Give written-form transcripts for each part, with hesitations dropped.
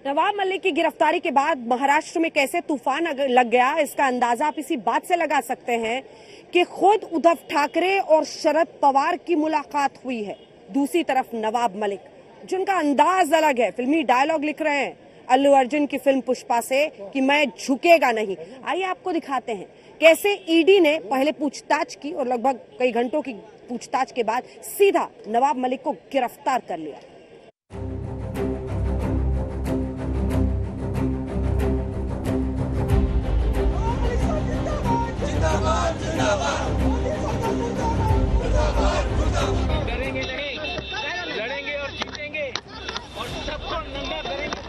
नवाब मलिक की गिरफ्तारी के बाद महाराष्ट्र में कैसे तूफान लग गया, इसका अंदाजा आप इसी बात से लगा सकते हैं कि खुद उद्धव ठाकरे और शरद पवार की मुलाकात हुई है। दूसरी तरफ नवाब मलिक, जिनका अंदाज अलग है, फिल्मी डायलॉग लिख रहे हैं अल्लू अर्जुन की फिल्म पुष्पा से कि मैं झुकेगा नहीं। आइए आपको दिखाते हैं कैसे ईडी ने पहले पूछताछ की और लगभग कई घंटों की पूछताछ के बाद सीधा नवाब मलिक को गिरफ्तार कर लिया। डरेंगे नहीं, लड़ेंगे और जीतेंगे और सबको नंगा करेंगे।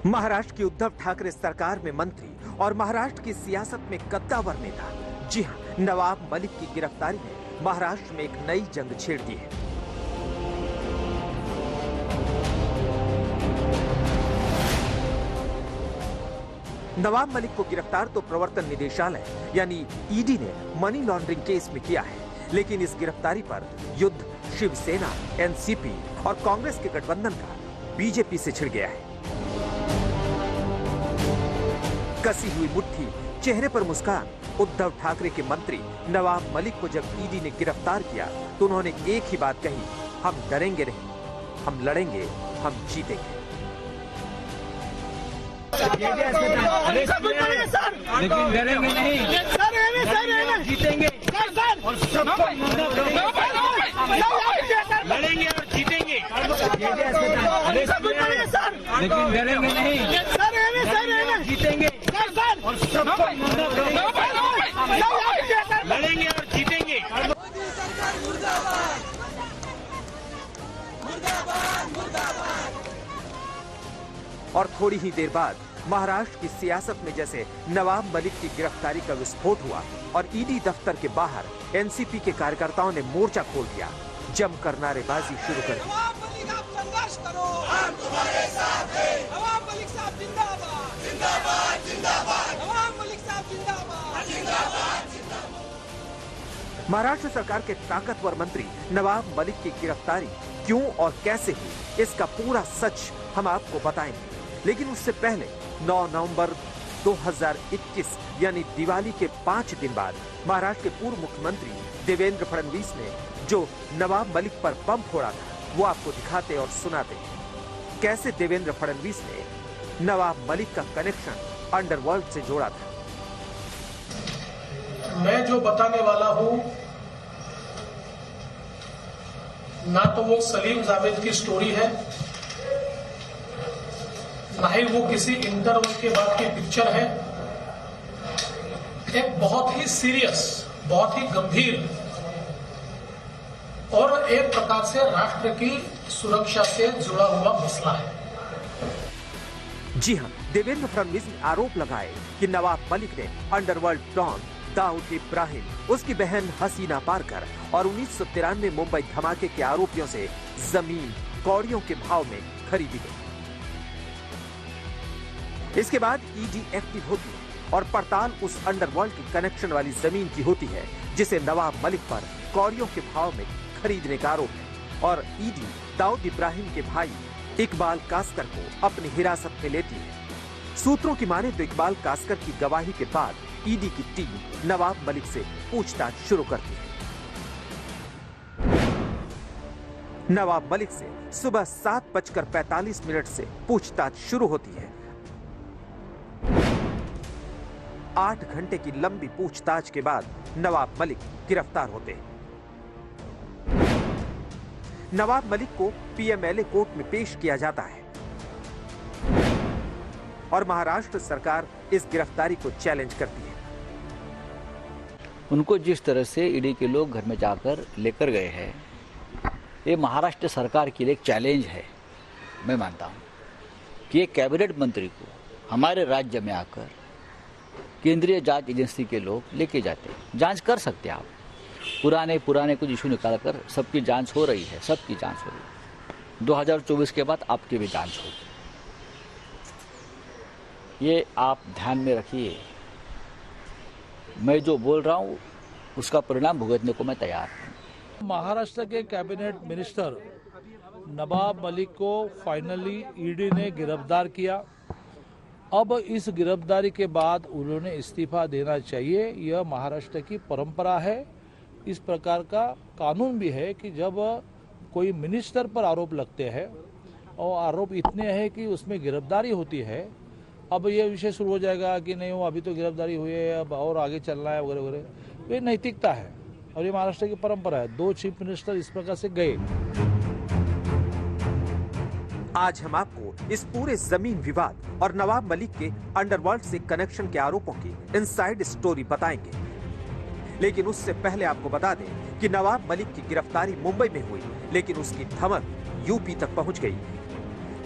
महाराष्ट्र की उद्धव ठाकरे सरकार में मंत्री और महाराष्ट्र की सियासत में कद्दावर नेता, जी हां, नवाब मलिक की गिरफ्तारी ने महाराष्ट्र में एक नई जंग छेड़ दी है। नवाब मलिक को गिरफ्तार तो प्रवर्तन निदेशालय यानी ईडी ने मनी लॉन्ड्रिंग केस में किया है, लेकिन इस गिरफ्तारी पर युद्ध शिवसेना, एनसीपी और कांग्रेस के गठबंधन का बीजेपी से छिड़ गया है। कसी हुई मुट्ठी, चेहरे पर मुस्कान, उद्धव ठाकरे के मंत्री नवाब मलिक को जब ईडी ने गिरफ्तार किया तो उन्होंने एक ही बात कही, हम डरेंगे नहीं, हम लड़ेंगे, हम जीतेंगे। लेकिन डरेंगे नहीं, जीतेंगे और सबको लड़ेंगे और जीतेंगे। लेकिन डरेंगे नहीं, जीतेंगे और सबको लड़ेंगे और जीतेंगे। और थोड़ी ही देर बाद महाराष्ट्र की सियासत में जैसे नवाब मलिक की गिरफ्तारी का विस्फोट हुआ और ईडी दफ्तर के बाहर एनसीपी के कार्यकर्ताओं ने मोर्चा खोल दिया, जमकर नारेबाजी शुरू कर दी। नवाब मलिक आप संघर्ष करो, हम तुम्हारे साथ हैं। नवाब मलिक साहब जिंदाबाद, जिंदाबाद, जिंदाबाद। नवाब मलिक साहब जिंदाबाद, जिंदाबाद, जिंदाबाद। महाराष्ट्र सरकार के ताकतवर मंत्री नवाब मलिक की गिरफ्तारी क्यों और कैसे हुई, इसका पूरा सच हम आपको बताएंगे। लेकिन उससे पहले 9 नवंबर 2021 यानी दिवाली के 5 दिन बाद महाराष्ट्र के पूर्व मुख्यमंत्री देवेंद्र फडणवीस ने जो नवाब मलिक पर बम फोड़ा था वो आपको दिखाते और सुनाते हैं। कैसे देवेंद्र फडणवीस ने नवाब मलिक का कनेक्शन अंडरवर्ल्ड से जोड़ा था। मैं जो बताने वाला हूं ना तो वो सलीम जावेद की स्टोरी है, ना ही वो किसी इंटरवल के बाद की पिक्चर है। एक बहुत ही सीरियस, बहुत ही गंभीर और एक प्रकार से राष्ट्र की सुरक्षा से जुड़ा हुआ मसला है। जी हां, देवेंद्र फडणवीस ने आरोप लगाए कि नवाब मलिक ने अंडरवर्ल्ड डॉन दाऊद इब्राहिम, उसकी बहन हसीना पारकर और 1993 मुंबई धमाके के आरोपियों से जमीन कौड़ियों के भाव में खरीदी गई। इसके बाद ईडी एक्टिव होती है और पड़ताल उस अंडरवर्ल्ड की कनेक्शन वाली जमीन की होती है जिसे नवाब मलिक पर कौड़ियों के भाव में खरीदने का आरोप है। और ईडी दाऊद इब्राहिम के भाई इकबाल कासकर को अपनी हिरासत में लेती है। सूत्रों की माने तो इकबाल कासकर की गवाही के बाद ईडी की टीम नवाब मलिक से पूछताछ शुरू करती है। नवाब मलिक से सुबह 7:45 से पूछताछ शुरू होती है। 8 घंटे की लंबी पूछताछ के बाद नवाब मलिक गिरफ्तार होते हैं। नवाब मलिक को पीएमएलए कोर्ट में पेश किया जाता है और महाराष्ट्र सरकार इस गिरफ्तारी को चैलेंज करती है। उनको जिस तरह से ईडी के लोग घर में जाकर लेकर गए हैं, ये महाराष्ट्र सरकार के लिए एक चैलेंज है। मैं मानता हूं कि एक कैबिनेट मंत्री को हमारे राज्य में आकर केंद्रीय जांच एजेंसी के लोग लेके जाते हैं। जांच कर सकते हैं आप, पुराने कुछ इशू निकाल कर सबकी जांच हो रही है, सबकी जांच हो रही है। 2024 के बाद आपकी भी जांच होगी, ये आप ध्यान में रखिए। मैं जो बोल रहा हूँ उसका परिणाम भुगतने को मैं तैयार हूँ। महाराष्ट्र के कैबिनेट मिनिस्टर नवाब मलिक को फाइनली ईडी ने गिरफ्तार किया। अब इस गिरफ्तारी के बाद उन्होंने इस्तीफा देना चाहिए। यह महाराष्ट्र की परंपरा है। इस प्रकार का कानून भी है कि जब कोई मिनिस्टर पर आरोप लगते हैं और आरोप इतने हैं कि उसमें गिरफ्तारी होती है, अब ये विषय शुरू हो जाएगा कि नहीं वो अभी तो गिरफ्तारी हुई है, अब और आगे चलना है वगैरह वगैरह। ये नैतिकता है और ये महाराष्ट्र की परंपरा है। 2 चीफ मिनिस्टर इस प्रकार से गए। आज हम आपको इस पूरे जमीन विवाद और नवाब मलिक के अंडरवर्ल्ड से कनेक्शन के आरोपों की इनसाइड स्टोरी बताएंगे। लेकिन उससे पहले आपको बता दें कि नवाब मलिक की गिरफ्तारी मुंबई में हुई, लेकिन उसकी धमक यूपी तक पहुंच गई।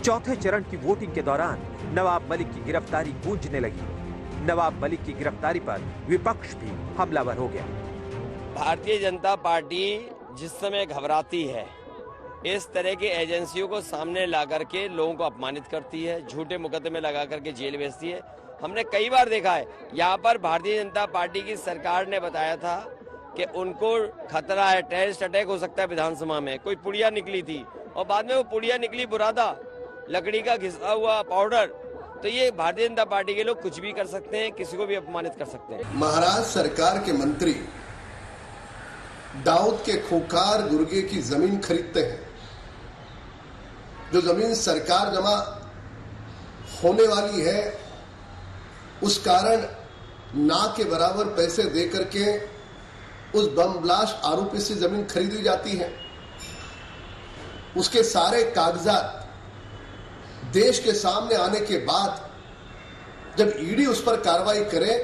चौथे चरण की वोटिंग के दौरान नवाब मलिक की गिरफ्तारी गूंजने लगी। नवाब मलिक की गिरफ्तारी पर विपक्ष भी हमलावर हो गया। भारतीय जनता पार्टी जिस समय घबराती है, इस तरह की एजेंसियों को सामने ला करके लोगों को अपमानित करती है, झूठे मुकदमे लगा करके जेल भेजती है। हमने कई बार देखा है। यहाँ पर भारतीय जनता पार्टी की सरकार ने बताया था कि उनको खतरा है, टेररिस्ट अटैक हो सकता है विधानसभा में। कोई पुड़िया निकली थी और बाद में वो पुड़िया निकली बुरादा, लकड़ी का घिसा हुआ पाउडर। तो ये भारतीय जनता पार्टी के लोग कुछ भी कर सकते हैं, किसी को भी अपमानित कर सकते हैं। महाराष्ट्र सरकार के मंत्री दाऊद के खोखार गुर्गे की जमीन खरीदते हैं। जो जमीन सरकार जमा होने वाली है, उस कारण ना के बराबर पैसे दे करके उस बम ब्लास्ट आरोपी से जमीन खरीदी जाती है। उसके सारे कागजात देश के सामने आने के बाद जब ईडी उस पर कार्रवाई करे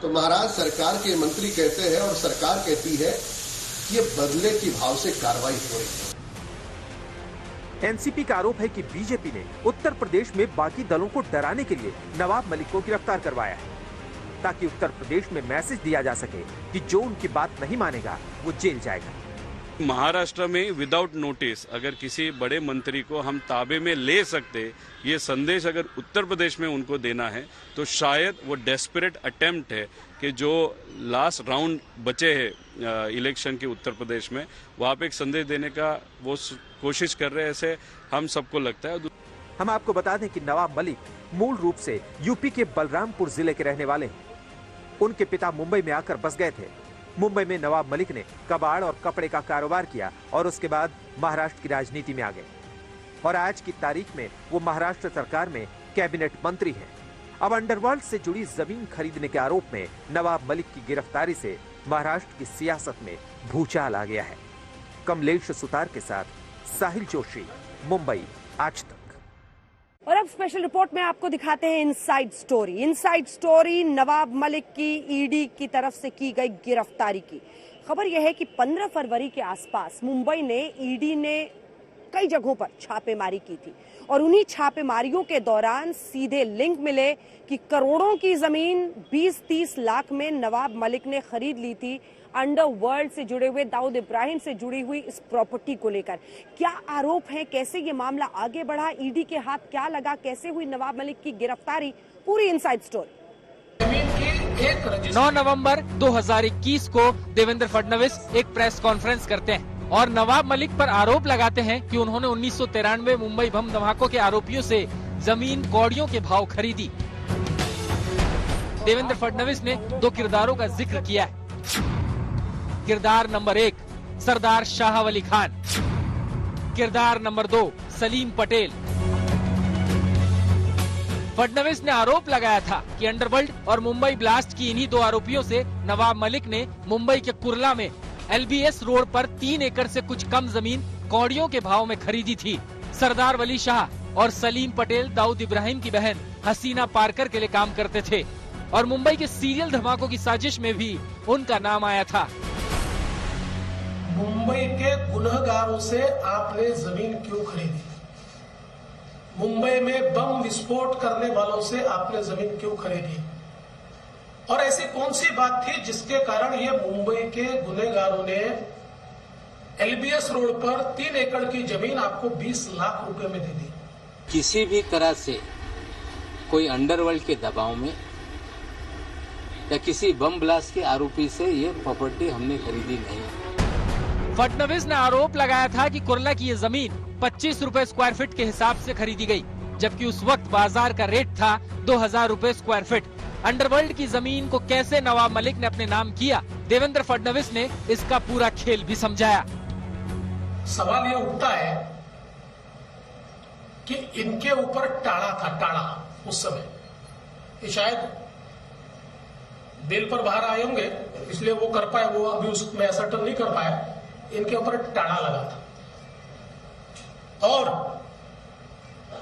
तो महाराष्ट्र सरकार के मंत्री कहते हैं और सरकार कहती है कि ये बदले की भाव से कार्रवाई हो रही है। एनसीपी का आरोप है कि बीजेपी ने उत्तर प्रदेश में बाकी दलों को डराने के लिए नवाब मलिक को गिरफ्तार करवाया है, ताकि उत्तर प्रदेश में मैसेज दिया जा सके कि जो उनकी बात नहीं मानेगा वो जेल जाएगा। महाराष्ट्र में विदाउट नोटिस अगर किसी बड़े मंत्री को हम ताबे में ले सकते, ये संदेश अगर उत्तर प्रदेश में उनको देना है, तो शायद वो डेस्परेट अटेम्प्ट है कि जो लास्ट राउंड बचे हैं इलेक्शन के उत्तर प्रदेश में, वहाँ पे एक संदेश देने का वो कोशिश कर रहे हैं, ऐसे हम सबको लगता है। हम आपको बता दें कि नवाब मलिक मूल रूप से यूपी के बलरामपुर जिले के रहने वाले हैं। उनके पिता मुंबई में आकर बस गए थे। मुंबई में नवाब मलिक ने कबाड़ और कपड़े का कारोबार किया और उसके बाद महाराष्ट्र की राजनीति में आ गए और आज की तारीख में वो महाराष्ट्र सरकार में कैबिनेट मंत्री हैं। अब अंडरवर्ल्ड से जुड़ी जमीन खरीदने के आरोप में नवाब मलिक की गिरफ्तारी से महाराष्ट्र की सियासत में भूचाल आ गया है। कमलेश सुतार के साथ साहिल जोशी, मुंबई, आज तक। और अब स्पेशल रिपोर्ट में आपको दिखाते हैं inside story. Inside story Nawab Malik की ईडी की तरफ से की गई गिरफ्तारी की। खबर यह है कि 15 फरवरी के आसपास मुंबई ने ईडी ने कई जगहों पर छापेमारी की थी और उन्हीं छापेमारियों के दौरान सीधे लिंक मिले कि करोड़ों की जमीन 20-30 लाख में नवाब मलिक ने खरीद ली थी अंडरवर्ल्ड से जुड़े हुए दाऊद इब्राहिम से जुड़ी हुई इस प्रॉपर्टी को लेकर। क्या आरोप है, कैसे ये मामला आगे बढ़ा, ईडी के हाथ क्या लगा, कैसे हुई नवाब मलिक की गिरफ्तारी, पूरी इनसाइड स्टोरी। 9 नवंबर 2021 को देवेंद्र फडणवीस एक प्रेस कॉन्फ्रेंस करते हैं और नवाब मलिक पर आरोप लगाते हैं कि उन्होंने 1993 मुंबई बम धमाकों के आरोपियों से जमीन कौड़ियों के भाव खरीदी। देवेंद्र फडणवीस ने 2 किरदारों का जिक्र किया है। किरदार नंबर 1 सरदार शाह अली खान, किरदार नंबर 2 सलीम पटेल। फडणवीस ने आरोप लगाया था कि अंडरवर्ल्ड और मुंबई ब्लास्ट की इन्हीं 2 आरोपियों से नवाब मलिक ने मुंबई के कुर्ला में LBS रोड पर 3 एकड़ से कुछ कम जमीन कौड़ियों के भाव में खरीदी थी। सरदार वली शाह और सलीम पटेल दाऊद इब्राहिम की बहन हसीना पारकर के लिए काम करते थे और मुंबई के सीरियल धमाकों की साजिश में भी उनका नाम आया था। मुंबई के गुनहगारों से आपने जमीन क्यों खरीदी? मुंबई में बम विस्फोट करने वालों से आपने जमीन क्यों खरीदी? और ऐसी कौन सी बात थी जिसके कारण ये मुंबई के गुनहगारों ने LBS रोड पर 3 एकड़ की जमीन आपको 20 लाख रुपए में दे दी? किसी भी तरह से कोई अंडरवर्ल्ड के दबाव में या किसी बम ब्लास्ट के आरोपी से ये प्रॉपर्टी हमने खरीदी नहीं। फडणवीस ने आरोप लगाया था कि कुर्ला की ये जमीन 25 रुपए स्क्वायर फीट के हिसाब से खरीदी गई, जबकि उस वक्त बाजार का रेट था 2000 रुपए स्क्वायर फीट। अंडरवर्ल्ड की जमीन को कैसे नवाब मलिक ने अपने नाम किया, देवेंद्र फडणवीस ने इसका पूरा खेल भी समझाया। सवाल ये उठता है कि इनके ऊपर टाड़ा था, टाड़ा उस समय, ये शायद बेल पर बाहर आए होंगे इसलिए वो कर पाए, वो अभी उसमें असर्टन नहीं कर पाया, इनके ऊपर टाड़ा लगा था। और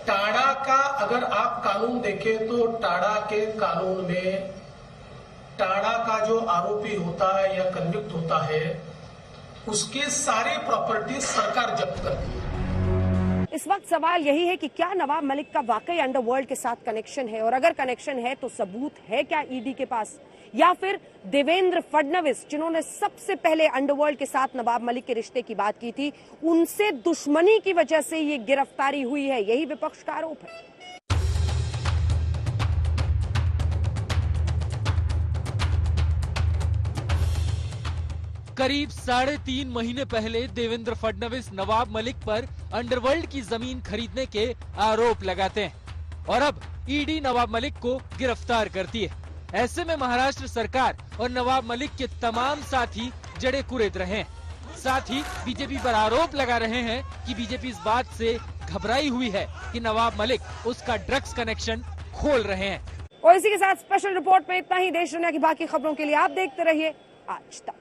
टाड़ा का अगर आप कानून देखें तो टाड़ा के कानून में टाड़ा का जो आरोपी होता है या कन्विक्ट होता है उसके सारे प्रॉपर्टी सरकार जब्त करती है। इस वक्त सवाल यही है कि क्या नवाब मलिक का वाकई अंडरवर्ल्ड के साथ कनेक्शन है, और अगर कनेक्शन है तो सबूत है क्या ईडी के पास, या फिर देवेंद्र फडणवीस जिन्होंने सबसे पहले अंडरवर्ल्ड के साथ नवाब मलिक के रिश्ते की बात की थी, उनसे दुश्मनी की वजह से ये गिरफ्तारी हुई है, यही विपक्ष का आरोप है। करीब 3.5 महीने पहले देवेंद्र फडणवीस नवाब मलिक पर अंडरवर्ल्ड की जमीन खरीदने के आरोप लगाते हैं और अब ईडी नवाब मलिक को गिरफ्तार करती है। ऐसे में महाराष्ट्र सरकार और नवाब मलिक के तमाम साथी जड़े कुरेद रहे हैं। साथ ही बीजेपी पर आरोप लगा रहे हैं कि बीजेपी इस बात से घबराई हुई है कि नवाब मलिक उसका ड्रग्स कनेक्शन खोल रहे हैं। और इसी के साथ स्पेशल रिपोर्ट में इतना ही। देश दुनिया की बाकी खबरों के लिए आप देखते रहिए आज तक।